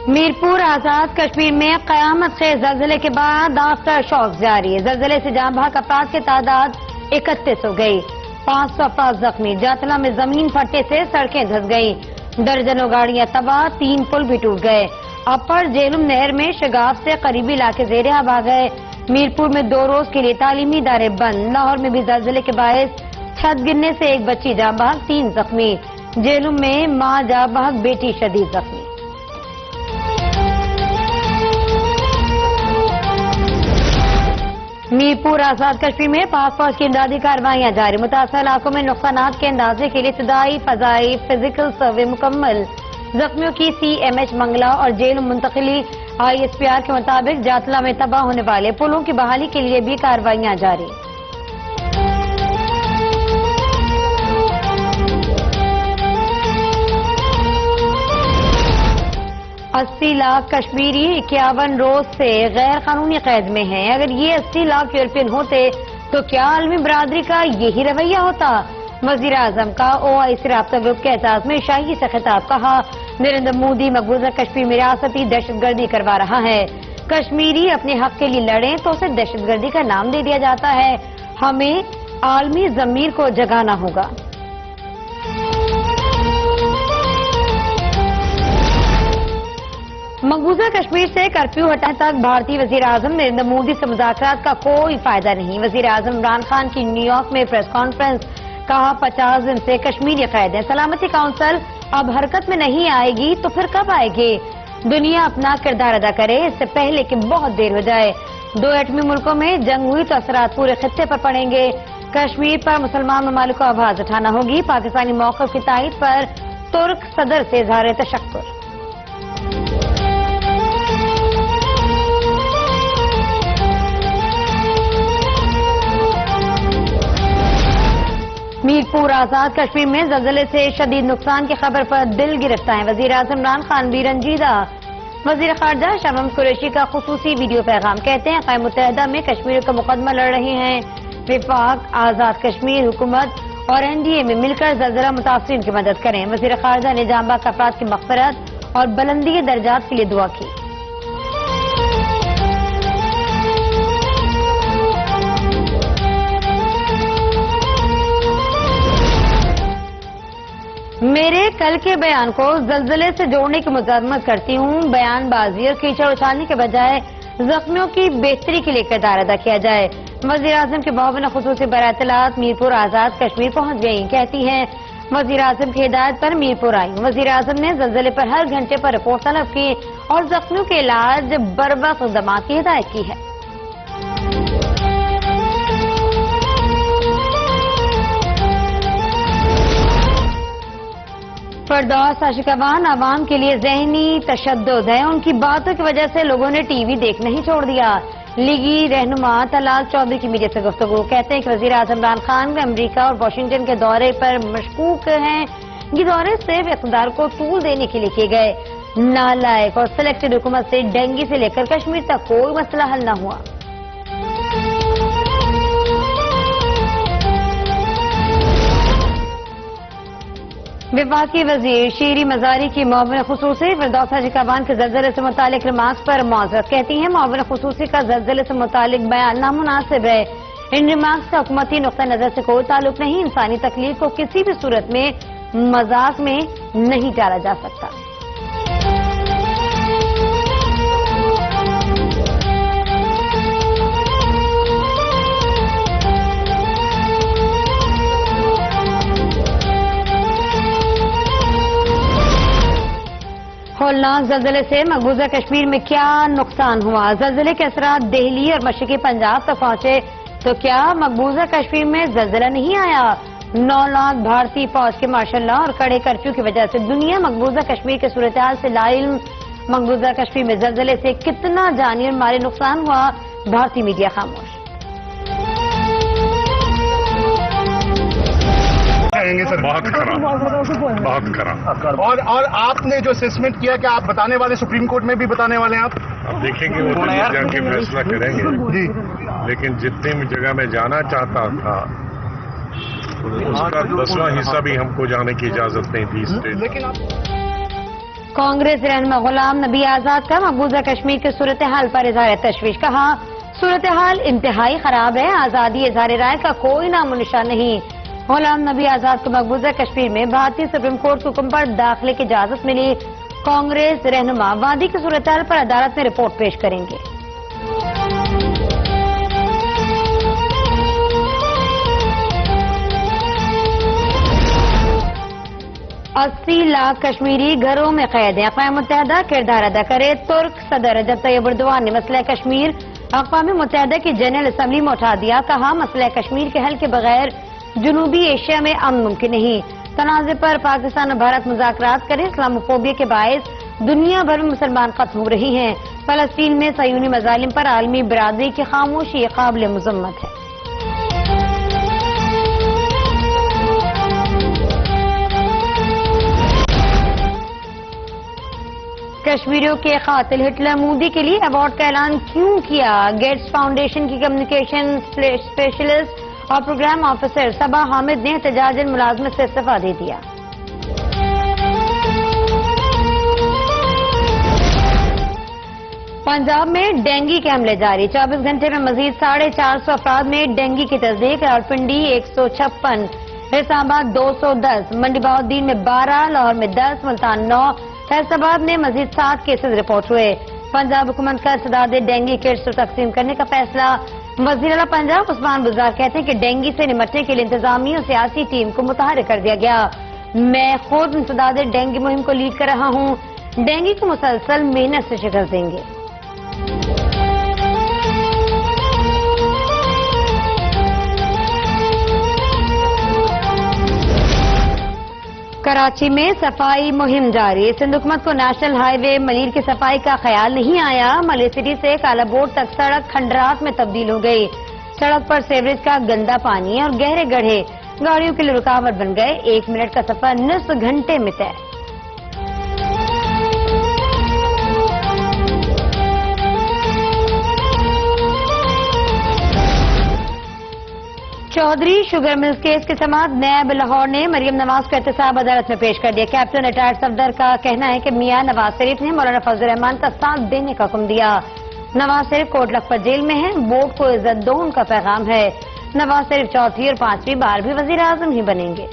میرپور آزاد کشمیر میں قیامت سے زلزلے کے بعد آفٹر شاک جاری ہے۔ زلزلے سے جاں بحق افراد کی تعداد 31 ہو گئی، 500 افراد زخمی۔ جاتلا میں زمین پھٹنے سے سڑکیں دھس گئیں، درجنوں گاڑیاں تباہ، 3 پل بھی ٹوٹ گئے۔ اپر جہلم نہر میں شگاف سے قریبی علاقے زیر آب آ گئے۔ میرپور میں 2 روز کے لیے تعلیمی ادارے بند۔ لاہور میں بھی زلزلے کے باعث چھت گرنے سے 1 بچی جاں بحق، 3 زخمی۔ جہلم میں ماں جاں بحق، بیٹی شدید زخمی۔ میرپور آزاد کشمیر میں پاک فوج کی امدادی کارروائیاں جاری۔ متاثرہ علاقوں میں نقصانات کے اندازے کے لیے ابتدائی فضائی فزیکل سروے مکمل۔ زخمیوں کی CMH منگلا اور جہلم منتقلی۔ ISPR کے مطابق جاتلا میں تباہ ہونے والے پلوں کی بحالی کے لیے بھی کارروائیاں جاری۔ اسی لاکھ کشمیری 51 روز سے غیر قانونی قید میں ہیں۔ اگر یہ 80 لاکھ یورپین ہوتے تو کیا عالمی برادری کا یہی رویہ ہوتا؟ وزیر اعظم کا OIC رابطہ گروپ کے اعزاز میں شاہی سے خطاب۔ کہا نریندر مودی مقبوضہ کشمیر میں ریاستی دہشت گردی کروا رہا ہے۔ کشمیری اپنے حق کے لیے لڑیں تو اسے دہشت گردی کا نام دے دیا جاتا ہے۔ ہمیں عالمی ضمیر کو جگانا ہوگا۔ مقبوضہ کشمیر سے کرفیو ہٹانے تک بھارتی وزیر اعظم نریندر مودی سے مذاکرات کا کوئی فائدہ نہیں۔ وزیر اعظم عمران خان کی نیو یارک میں پریس کانفرنس۔ کہا 50 دن سے کشمیری قید ہیں۔ سلامتی کونسل اب حرکت میں نہیں آئے گی تو پھر کب آئے گی؟ دنیا اپنا کردار ادا کرے اس سے پہلے کہ بہت دیر ہو جائے۔ 2 ایٹمی ملکوں میں جنگ ہوئی تو اثرات پورے خطے پر پڑیں گے۔ کشمیر پر مسلمان ممالک کو آواز اٹھانا ہوگی۔ پاکستانی موقف کی تائید پر ترک صدر سے اظہار تشکر۔ میرپور آزاد کشمیر میں زلزلے سے شدید نقصان کی خبر پر دل گرفتہ ہیں۔ وزیر اعظم عمران خان بھی رنجیدہ۔ وزیر خارجہ شاہ محمود قریشی کا خصوصی ویڈیو پیغام۔ کہتے ہیں اقوام متحدہ میں کشمیر کا مقدمہ لڑ رہے ہیں۔ وفاق، آزاد کشمیر حکومت اور NDA میں مل کر زلزلہ متاثرین کی مدد کریں۔ وزیر خارجہ نے جاں بحق افراد کی مغفرت اور بلندی درجات کے لیے دعا کی۔ میرے کل کے بیان کو زلزلے سے جوڑنے کی مذمت کرتی ہوں۔ بیان بازی اور کیچڑ اچھالنے کے بجائے زخمیوں کی بہتری کے لیے کردار ادا کیا جائے۔ وزیر اعظم کے معاون خصوصی برائے اطلاعات میرپور آزاد کشمیر پہنچ گئیں۔ کہتی ہیں وزیر اعظم کی ہدایت پر میرپور آئی۔ وزیر اعظم نے زلزلے پر ہر گھنٹے پر رپورٹ طلب کی اور زخمیوں کے علاج بروقت اقدامات کی ہدایت کی ہے۔ فردوس عاشقوان عوام کے لیے ذہنی تشدد ہے۔ ان کی باتوں کی وجہ سے لوگوں نے ٹی وی دیکھنا ہی چھوڑ دیا۔ لیگی رہنما طلال چودھری کی میڈیا سے گفتگو۔ کہتے ہیں کہ وزیر اعظم عمران خان میں امریکہ اور واشنگٹن کے دورے پر مشکوک ہیں۔ یہ دورے صرف اقتدار کو طول دینے کے لیے کیے گئے۔ نالائق اور سلیکٹڈ حکومت سے ڈینگی سے لے کر کشمیر تک کوئی مسئلہ حل نہ ہوا۔ وفاقی وزیر شیری مزاری کی معاون خصوصی فردوس عاشقوان کے زلزلے سے متعلق ریمارکس پر معذرت۔ کہتی ہیں معاون خصوصی کا زلزلے سے متعلق بیان نامناسب ہے۔ ان ریمارکس کا حکومتی نقطہ نظر سے کوئی تعلق نہیں۔ انسانی تکلیف کو کسی بھی صورت میں مذاق میں نہیں ڈالا جا سکتا۔ ہولناک زلزلے سے مقبوضہ کشمیر میں کیا نقصان ہوا؟ زلزلے کے اثرات دہلی اور مشرقی پنجاب تک پہنچے تو کیا مقبوضہ کشمیر میں زلزلہ نہیں آیا؟ 9 لاکھ بھارتی فوج کے مارشل لا اور کڑے کرفیو کی وجہ سے دنیا مقبوضہ کشمیر کے صورتحال سے لاعلم۔ مقبوضہ کشمیر میں زلزلے سے کتنا جانی اور مالی نقصان ہوا؟ بھارتی میڈیا خاموش۔ سر بہت خراب اور آپ نے جو اسسمنٹ کیا کہ آپ بتانے والے سپریم کورٹ میں بھی بتانے والے ہیں آپ دیکھیں گے وہ جا کے فیصلہ کریں گے جی لیکن جتنی جگہ میں جانا چاہتا تھا اس کا 10واں حصہ بھی ہم کو جانے کی اجازت نہیں تھی۔ لیکن آپ कांग्रेस रहनुमा गुलाम नबी आजाद का मकबूजा कश्मीर की सूरत हाल पर इजहार तशवीश। कहा, सूरत हाल इंतहाई खराब है, आजादी इजहार राय का कोई नामो निशान नहीं। गुलाम नबी आजाद को मकबूजा कश्मीर में भारतीय सुप्रीम कोर्ट के हुक्म पर दाखिले की इजाजत मिली। कांग्रेस रहनुमा वादी की सूरत हाल पर अदालत में रिपोर्ट पेश करेंगे। 80 लाख कश्मीरी घरों में कैद हैं। अक़वाम मुत्तहिदा किरदार अदा करे। तुर्क सदर रजब तैयब एर्दोआन ने मसला कश्मीर अक़वाम मुत्तहिदा की जनरल असम्बली में उठा दिया। कहा, मसला कश्मीर के हल के बगैर जनूबी एशिया में अमन मुमकिन नहीं। तनाज़े पर पाकिस्तान और भारत मुज़ाकरात करें। इस्लामोफोबिया के बायस दुनिया भर में मुसलमान खत्म हो रही हैं। फलस्तीन में सयूनी मज़ालिम पर आलमी बिरादरी की खामोशी काबिल मुज़म्मत है। कश्मीरियों के कातिल हिटलर मोदी के लिए अवार्ड का ऐलान क्यों किया? गेट्स फाउंडेशन की कम्युनिकेशन स्पेशलिस्ट और प्रोग्राम ऑफिसर सबा हामिद ने एहतजाजन मुलाजमत से इस्तीफा दे दिया। पंजाब में डेंगू के हमले जारी। 24 घंटे में मजीद 450 अफराद में डेंगू की तस्दीक। रावलपिंडी 156, फैसलाबाद 210, मंडी बहाउद्दीन में 12, लाहौर में 10, मुल्तान 9, फैसलाबाद में मजीद 7 केसेस रिपोर्ट हुए। पंजाब हुकूमत का सदाद डेंगू किट्स तकसीम करने का फैसला। वज़ीर आला पंजाब उस्मान बुज़दार कहते हैं कि डेंगू से निपटने के लिए इंतजामी और सियासी टीम को मुतहर्रिक कर दिया गया। मैं खुद इंसदाद डेंगू मुहिम को लीड कर रहा हूँ। डेंगू को मुसलसल मेहनत से शिकस्त देंगे। कराची में सफाई मुहिम जारी। सिंध हुकूमत को नेशनल हाईवे मलीर की सफाई का ख्याल नहीं आया। मलिर सिटी से कालाबोर्ड तक सड़क खंडरात में तब्दील हो गई। सड़क पर सीवरेज का गंदा पानी और गहरे गड्ढे गाड़ियों के लिए रुकावट बन गए। 1 मिनट का सफर निस्फ घंटे में तय। चौधरी शुगर मिल्स केस के समाअत नैब लाहौर ने मरियम नवाज को एहतसाब अदालत में पेश कर दिया। कैप्टन रिटायर्ड सफदर का कहना है कि मियां नवाज शरीफ ने मौलाना फजल रहमान का साथ देने का हुक्म दिया। नवाज शरीफ कोट लखपत जेल में हैं। बोर्ड को इज्जत दो, उनका पैगाम है। नवाज शरीफ चौथी और 5वीं बार भी वजीर आजम ही बनेंगे।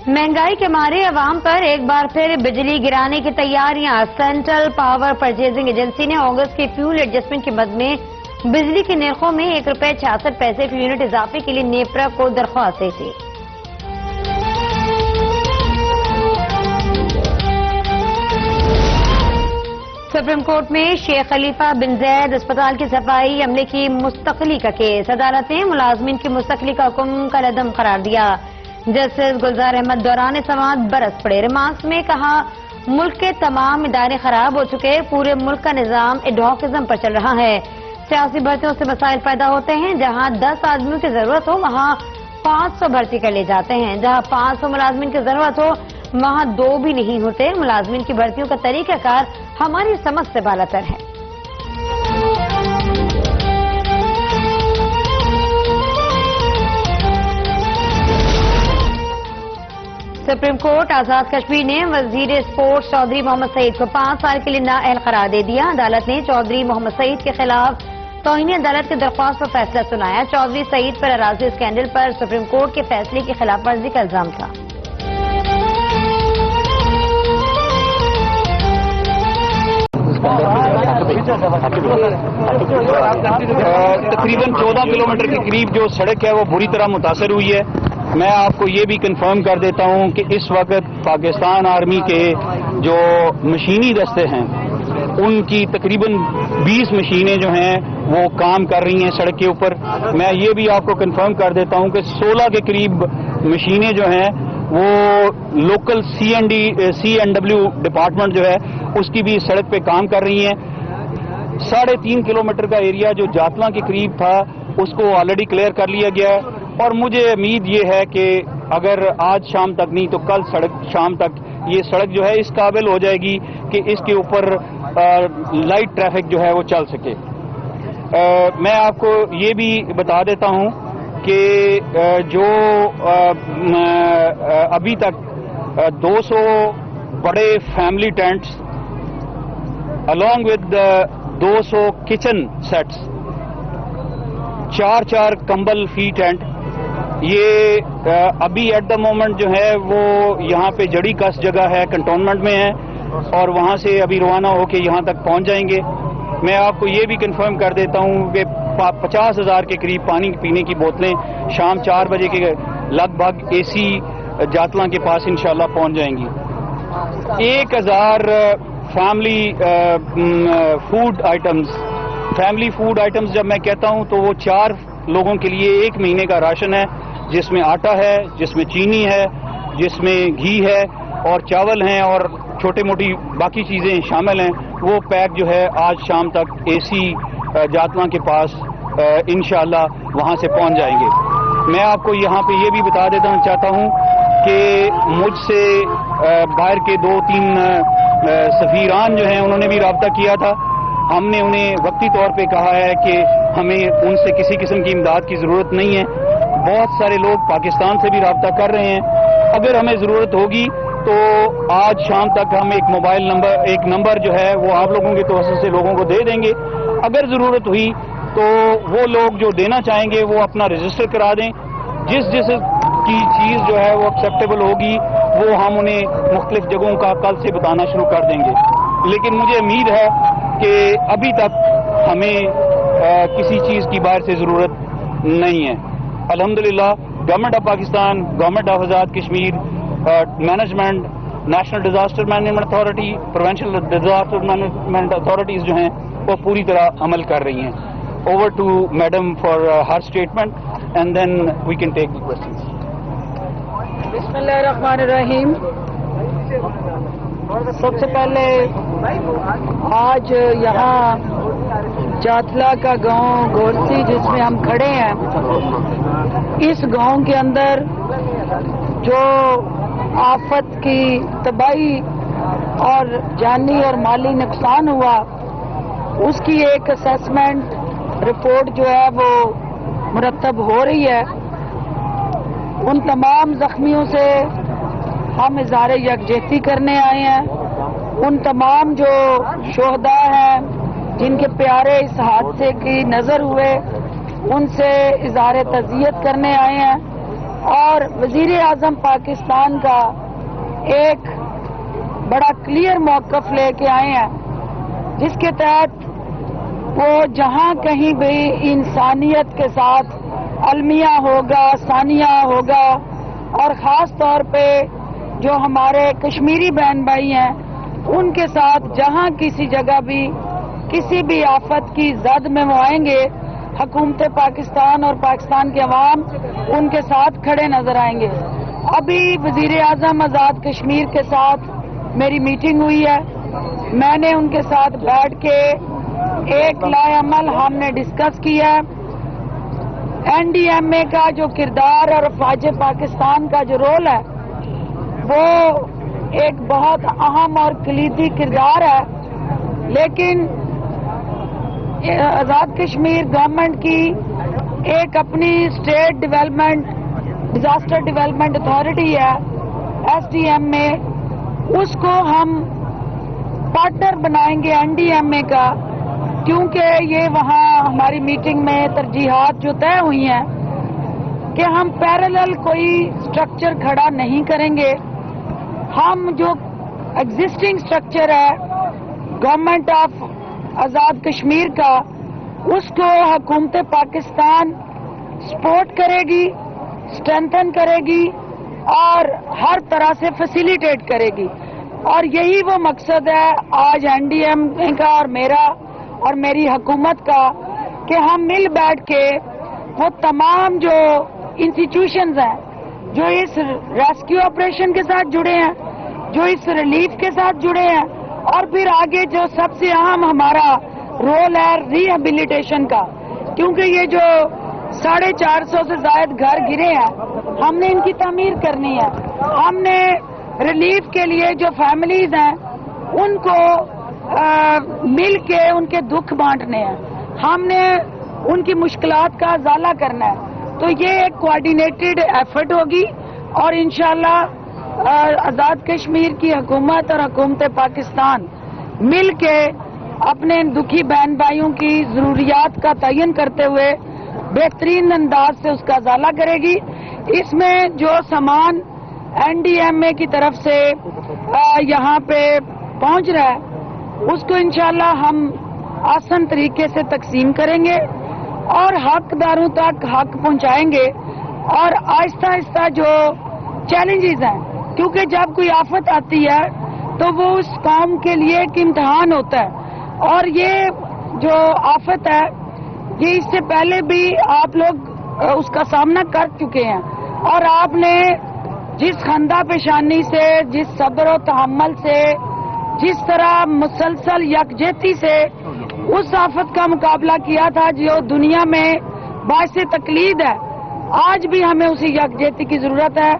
महंगाई के मारे अवाम पर एक बार फिर बिजली गिराने की तैयारियां। सेंट्रल पावर परचेजिंग एजेंसी ने अगस्त के फ्यूल एडजस्टमेंट के मद में बिजली के निर्खों में ₹1.66 फी यूनिट इजाफे के लिए नेपरा को दरख्वास्त दी थी। सुप्रीम कोर्ट में शेख खलीफा बिन जैद अस्पताल की सफाई अमले की मुस्तकली का केस। अदालत ने मुलाजमीन की मुस्तकली का हुक्म कलअदम करार दिया। जस्टिस गुलजार अहमद दौरान समाअत बरस पड़े। रिमार्क्स में कहा, मुल्क के तमाम इदारे खराब हो चुके। पूरे मुल्क का निजाम एडहॉकिज्म पर चल रहा है। सियासी भर्तियों से मसाइल पैदा होते हैं। जहां 10 आदमियों की जरूरत हो वहां 500 भर्ती कर ले जाते हैं। जहां 500 मुलाजमीन की जरूरत हो वहां 2 भी नहीं होते। मुलाजमीन की भर्तियों का तरीकाकार हमारी समझ से बालातर है। सुप्रीम कोर्ट आजाद कश्मीर ने वजीर स्पोर्ट्स चौधरी मोहम्मद सईद को 5 साल के लिए नाअहल करार दे दिया। अदालत ने चौधरी मोहम्मद सईद के खिलाफ तौहीन अदालत की दरख्वास्त पर फैसला सुनाया। चौधरी सईद पर अराजी स्कैंडल पर सुप्रीम कोर्ट के फैसले की खिलाफ वर्जी का इल्जाम था। तकरीबन 14 किलोमीटर के करीब जो सड़क है वो बुरी तरह मुतासर हुई है। मैं आपको ये भी कंफर्म कर देता हूँ कि इस वक्त पाकिस्तान आर्मी के जो मशीनी दस्ते हैं उनकी तकरीबन 20 मशीनें जो हैं वो काम कर रही हैं सड़क के ऊपर। मैं ये भी आपको कंफर्म कर देता हूँ कि 16 के करीब मशीनें जो हैं वो लोकल C&W डिपार्टमेंट जो है उसकी भी सड़क पे काम कर रही हैं। 3.5 किलोमीटर का एरिया जो जातला के करीब था उसको ऑलरेडी क्लियर कर लिया गया है और मुझे उम्मीद ये है कि अगर आज शाम तक नहीं तो कल शाम तक ये सड़क जो है इस काबिल हो जाएगी कि इसके ऊपर लाइट ट्रैफिक जो है वो चल सके। میں آپ کو یہ بھی بتا دیتا ہوں کہ جو ابھی تک 200 بڑے family tents along with 200 kitchen sets, 4 کمبل فی ٹینٹ، یہ ابھی ایٹ دا مومنٹ جو ہے وہ یہاں پہ جڑی کس جگہ ہے، کنٹونمنٹ میں ہے، اور وہاں سے ابھی روانہ ہو کے یہاں تک پہنچ جائیں گے۔ میں آپ کو یہ بھی کنفرم کر دیتا ہوں کہ 50,000 کے قریب پانی پینے کی بوتلیں شام 4 بجے کے لگ بھگ اے سی جاتلاں کے پاس انشاءاللہ پہنچ جائیں گی۔ 1000 فیملی فوڈ آئٹمز جب میں کہتا ہوں تو وہ 4 لوگوں کے لیے 1 مہینے کا راشن ہے، جس میں آٹا ہے، جس میں چینی ہے، جس میں گھی ہے اور چاول ہیں اور چھوٹی موٹی باقی چیزیں شامل ہیں۔ وہ پیک جو ہے آج شام تک اے سی جاتلاں کے پاس انشاءاللہ وہاں سے پہنچ جائیں گے۔ میں آپ کو یہاں پہ یہ بھی بتا دیتا چاہتا ہوں کہ مجھ سے باہر کے 2-3 سفیران جو ہیں انہوں نے بھی رابطہ کیا تھا۔ ہم نے انہیں وقتی طور پہ کہا ہے کہ ہمیں ان سے کسی قسم کی امداد کی ضرورت نہیں ہے۔ بہت سارے لوگ پاکستان سے بھی رابطہ کر رہے ہیں، اگر ہمیں ضرورت ہوگی تو آج شام تک ہم ایک نمبر جو ہے وہ آپ لوگوں کے توسط سے لوگوں کو دے دیں گے۔ اگر ضرورت ہوئی تو وہ لوگ جو دینا چاہیں گے وہ اپنا رجسٹر کرا دیں، جس کی چیز جو ہے وہ ایکسیپٹیبل ہوگی وہ ہم انہیں مختلف جگہوں کا کل سے بتانا شروع کر دیں گے۔ لیکن مجھے امید ہے کہ ابھی تک ہمیں کسی چیز کی باہر سے ضرورت نہیں ہے۔ الحمدللہ government of Pakistan, government of Azad Kashmir, management, national disaster management authority, provincial disaster management authorities جو ہیں وہ پوری طرح عمل کر رہی ہیں۔ Over to madam for her statement and then we can take the questions. بسم اللہ الرحمن الرحیم۔ سب سے پہلے آج یہاں جاتلا کا گاؤں گورسی جس میں ہم کھڑے ہیں، اس گاؤں کے اندر جو آفت کی تباہی اور جانی اور مالی نقصان ہوا، اس کی ایک اسیسمنٹ رپورٹ جو ہے وہ مرتب ہو رہی ہے۔ ان تمام زخمیوں سے ہم اظہار یکجہتی کرنے آئے ہیں۔ ان تمام جو شہداء ہیں جن کے پیارے اس حادثے کی نظر ہوئے، ان سے اظہار تعزیت کرنے آئے ہیں، اور وزیر اعظم پاکستان کا ایک بڑا کلیئر موقف لے کے آئے ہیں، جس کے تحت وہ جہاں کہیں بھی انسانیت کے ساتھ المیہ ہوگا، ثانیہ ہوگا، اور خاص طور پہ جو ہمارے کشمیری بہن بھائی ہیں ان کے ساتھ جہاں کسی جگہ بھی کسی بھی آفت کی زد میں وہ آئیں گے، حکومت پاکستان اور پاکستان کے عوام ان کے ساتھ کھڑے نظر آئیں گے۔ ابھی وزیر اعظم آزاد کشمیر کے ساتھ میری میٹنگ ہوئی ہے، میں نے ان کے ساتھ بیٹھ کے ایک لائحہ عمل ہم نے ڈسکس کیا ہے۔ این ڈی ایم اے کا جو کردار اور افواج پاکستان کا جو رول ہے وہ ایک بہت اہم اور کلیدی کردار ہے، لیکن آزاد کشمیر گورنمنٹ کی ایک اپنی state development disaster development authority ہے، ایس ڈی ایم اے، اس کو ہم پارٹنر بنائیں گے این ڈی ایم اے کا، کیونکہ یہ وہاں ہماری میٹنگ میں ترجیحات جو طے ہوئی ہیں کہ ہم پیرالل کوئی سٹرکچر کھڑا نہیں کریں گے۔ ہم جو ایگزسٹنگ سٹرکچر ہے گورنمنٹ آف آزاد کشمیر کا، اس کو حکومت پاکستان سپورٹ کرے گی، اسٹرینتھن کرے گی اور ہر طرح سے فیسیلیٹیٹ کرے گی، اور یہی وہ مقصد ہے آج این ڈی ایم اے کا اور میرا اور میری حکومت کا، کہ ہم مل بیٹھ کے وہ تمام جو انسٹیٹیوشنز ہیں جو اس ریسکیو آپریشن کے ساتھ جڑے ہیں، جو اس ریلیف کے ساتھ جڑے ہیں، اور پھر آگے جو سب سے اہم ہمارا رول ہے ریہیبلیٹیشن کا، کیونکہ یہ جو 450 سے زائد گھر گرے ہیں ہم نے ان کی تعمیر کرنی ہے۔ ہم نے ریلیف کے لیے جو فیملیز ہیں ان کو مل کے ان کے دکھ بانٹنے ہیں۔ हमने उनकी मुश्किलात का ज़ाला करना है। तो ये एक कोऑर्डिनेटेड एफर्ट होगी और इंशाल्लाह आज़ाद कश्मीर की हुकूमत और हुकूमत पाकिस्तान मिल के अपने दुखी बहन भाइयों की ज़रूरियात का तयन करते हुए बेहतरीन अंदाज से उसका ज़ाला करेगी। इसमें जो सामान NDMA की तरफ से यहाँ पे पहुँच रहा है उसको इंशाल्लाह हम आसान तरीके से तकसीम करेंगे और हकदारों तक हक पहुँचाएंगे। और आहिस्ता आहिस्ता जो चैलेंजेस हैं, क्योंकि जब कोई आफत आती है तो वो उस कौम के लिए एक इम्तहान होता है और ये जो आफत है ये इससे पहले भी आप लोग उसका सामना कर चुके हैं और आपने जिस खंदा पेशानी से, जिस सब्र और तहम्मुल से, जिस तरह मुसलसल यकजहती से उस आफत का मुकाबला किया था जो दुनिया में बाइसे तकलीद है, आज भी हमें उसी यकजहती की जरूरत है।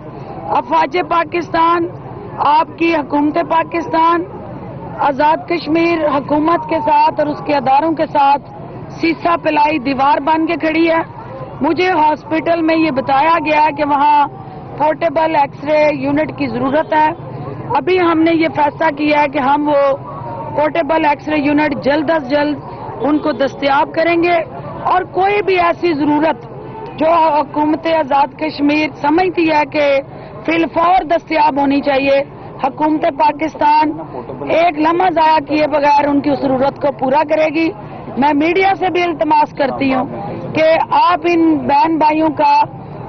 अफवाज पाकिस्तान, आपकी हुकूमत पाकिस्तान आज़ाद कश्मीर हुकूमत के साथ और उसके अदारों के साथ सीसा पिलाई दीवार बन के खड़ी है। मुझे हॉस्पिटल में ये बताया गया है कि वहाँ पोर्टेबल एक्सरे यूनिट की ज़रूरत है। अभी हमने ये फैसला किया है कि हम वो पोर्टेबल एक्सरे यूनिट जल्द अज जल्द उनको दस्तयाब करेंगे और कोई भी ऐसी ज़रूरत जो हुकूमत आज़ाद कश्मीर समझती है कि फिलफौर दस्तयाब होनी चाहिए, हुकूमत पाकिस्तान एक लम्हा ज़ाया किए बगैर उनकी उस ज़रूरत को पूरा करेगी। मैं मीडिया से भी इल्तमास करती हूँ कि आप इन बहन भाइयों का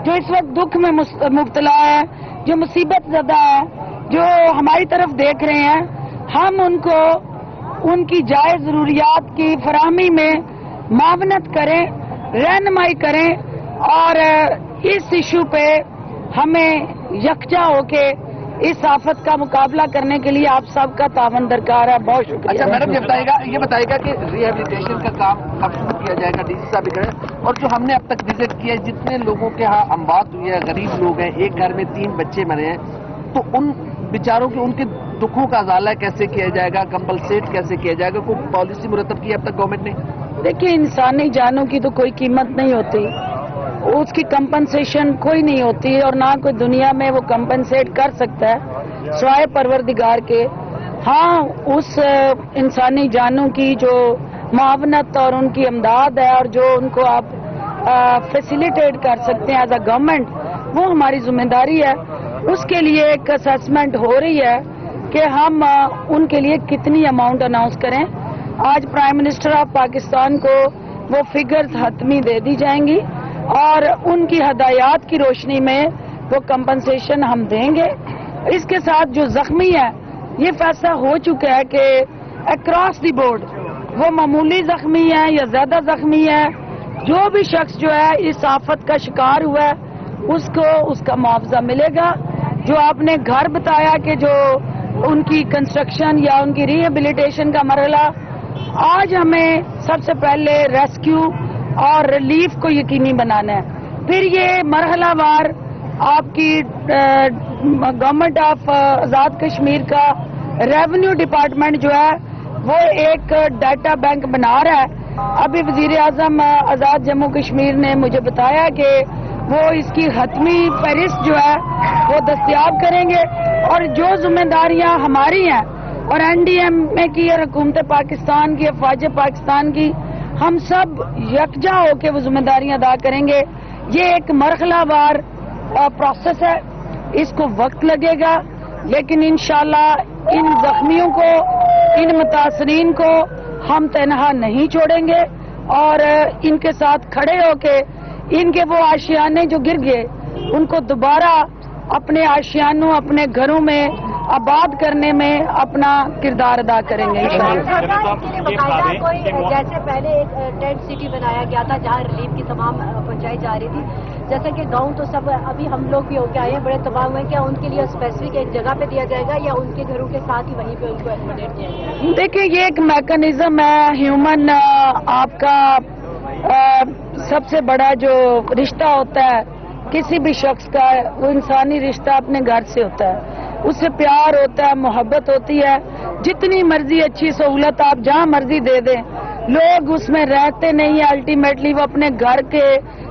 जो इस वक्त दुख में मुब्तला है, जो मुसीबत ज़दा है, जो हमारी तरफ देख रहे हैं, हम उनको उनकी जायज़ ज़रूरियात की फराहमी में मावनत करें, रहनुमाई करें और इस इशू पे हमें यकजा होके इस आफत का मुकाबला करने के लिए आप सबका तावन दरकार है। बहुत शुक्रिया। अच्छा मैडम, ये बताएगा कि रिहेबिलिटेशन का काम कब शुरू किया जाएगा? डीसी साहब भी करें। और जो हमने अब तक विजिट किया है, जितने लोगों के यहाँ अमवात हुई है, गरीब लोग हैं, एक घर में 3 बच्चे मरे हैं, तो उन बेचारों के उनके दुखों का ज़ाला कैसे किया जाएगा, कंपलसेट कैसे किया जाएगा? कोई पॉलिसी मुरतब की है अब तक गवर्नमेंट ने? देखिए, इंसानी जानों की तो कोई कीमत नहीं होती, उसकी कंपनसेशन कोई नहीं होती और ना कोई दुनिया में वो कंपनसेट कर सकता है स्वाय परवरदिगार के। हाँ, उस इंसानी जानों की जो मुआवनत और उनकी इमदाद है और जो उनको आप फैसिलिटेट कर सकते हैं एज अ गवर्नमेंट, वो हमारी जिम्मेदारी है। उसके लिए एक असेसमेंट हो रही है कि हम उनके लिए कितनी अमाउंट अनाउंस करें। आज प्राइम मिनिस्टर ऑफ पाकिस्तान को वो फिगर्स हतमी दे दी जाएंगी और उनकी हदायत की रोशनी में वो कंपनसेशन हम देंगे। इसके साथ जो जख्मी है, ये फैसला हो चुका है कि अक्रॉस द बोर्ड वो मामूली जख्मी है या ज्यादा जख्मी है, जो भी शख्स जो है इस आफत का शिकार हुआ है उसको उसका मुआवजा मिलेगा। जो आपने घर बताया कि जो उनकी कंस्ट्रक्शन या उनकी रिहेबिलिटेशन का मरहला, आज हमें सबसे पहले रेस्क्यू और रिलीफ को यकीनी बनाना है, फिर ये मरहलावार आपकी गवर्नमेंट ऑफ आज़ाद कश्मीर का रेवेन्यू डिपार्टमेंट जो है वो एक डाटा बैंक बना रहा है। अभी वजीर आज़म आज़ाद जम्मू कश्मीर ने मुझे बताया कि वो इसकी हतमी फहरिस्त जो है वो दस्तयाब करेंगे और जो जिम्मेदारियां हमारी हैं और NDMA की और हुकूमत पाकिस्तान की, अफवाज पाकिस्तान की, हम सब यकजा होकर वो जिम्मेदारियां अदा करेंगे। ये एक मरहलावार प्रोसेस है, इसको वक्त लगेगा, लेकिन इंशाल्लाह इन जख्मियों को, इन मुतासरीन को हम तनहा नहीं छोड़ेंगे और इनके साथ खड़े होके इनके वो आशियाने जो गिर गए उनको दोबारा अपने आशियानों, अपने घरों में आबाद करने में अपना किरदार अदा करेंगे। जैसे पहले एक टेंट सिटी बनाया गया था जहाँ रिलीफ की तमाम पहुंचाई जा रही थी, जैसे कि गांव तो सब अभी हम लोग भी होके आए हैं, बड़े तबाह हुए, क्या उनके लिए स्पेसिफिक एक जगह पे दिया जाएगा या उनके घरों के साथ ही वहीं पे उनको एकोमोडेट किया जाएगा? देखिए, ये एक मैकेनिज्म है, ह्यूमन आपका सबसे बड़ा जो रिश्ता होता है किसी भी शख्स का, वो इंसानी रिश्ता अपने घर से होता है, उससे प्यार होता है, मोहब्बत होती है। जितनी मर्जी अच्छी सहूलत आप जहाँ मर्जी दे दें, लोग उसमें रहते नहीं है, अल्टीमेटली वो अपने घर के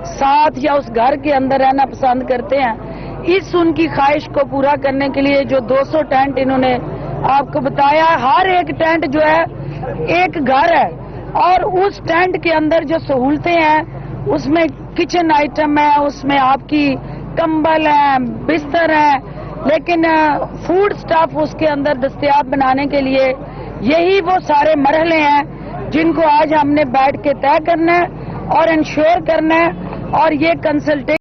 साथ या उस घर के अंदर रहना पसंद करते हैं। इस उनकी ख्वाहिश को पूरा करने के लिए जो 200 टेंट इन्होंने आपको बताया, हर एक टेंट जो है एक घर है और उस टेंट के अंदर जो सहूलतें हैं उसमें किचन आइटम है, उसमें आपकी कंबल है, बिस्तर है, लेकिन फूड स्टफ उसके अंदर दस्तयाब बनाने के लिए यही वो सारे मरहले हैं जिनको आज हमने बैठ के तय करना है और इंश्योर करना है। और ये कंसल्टेशन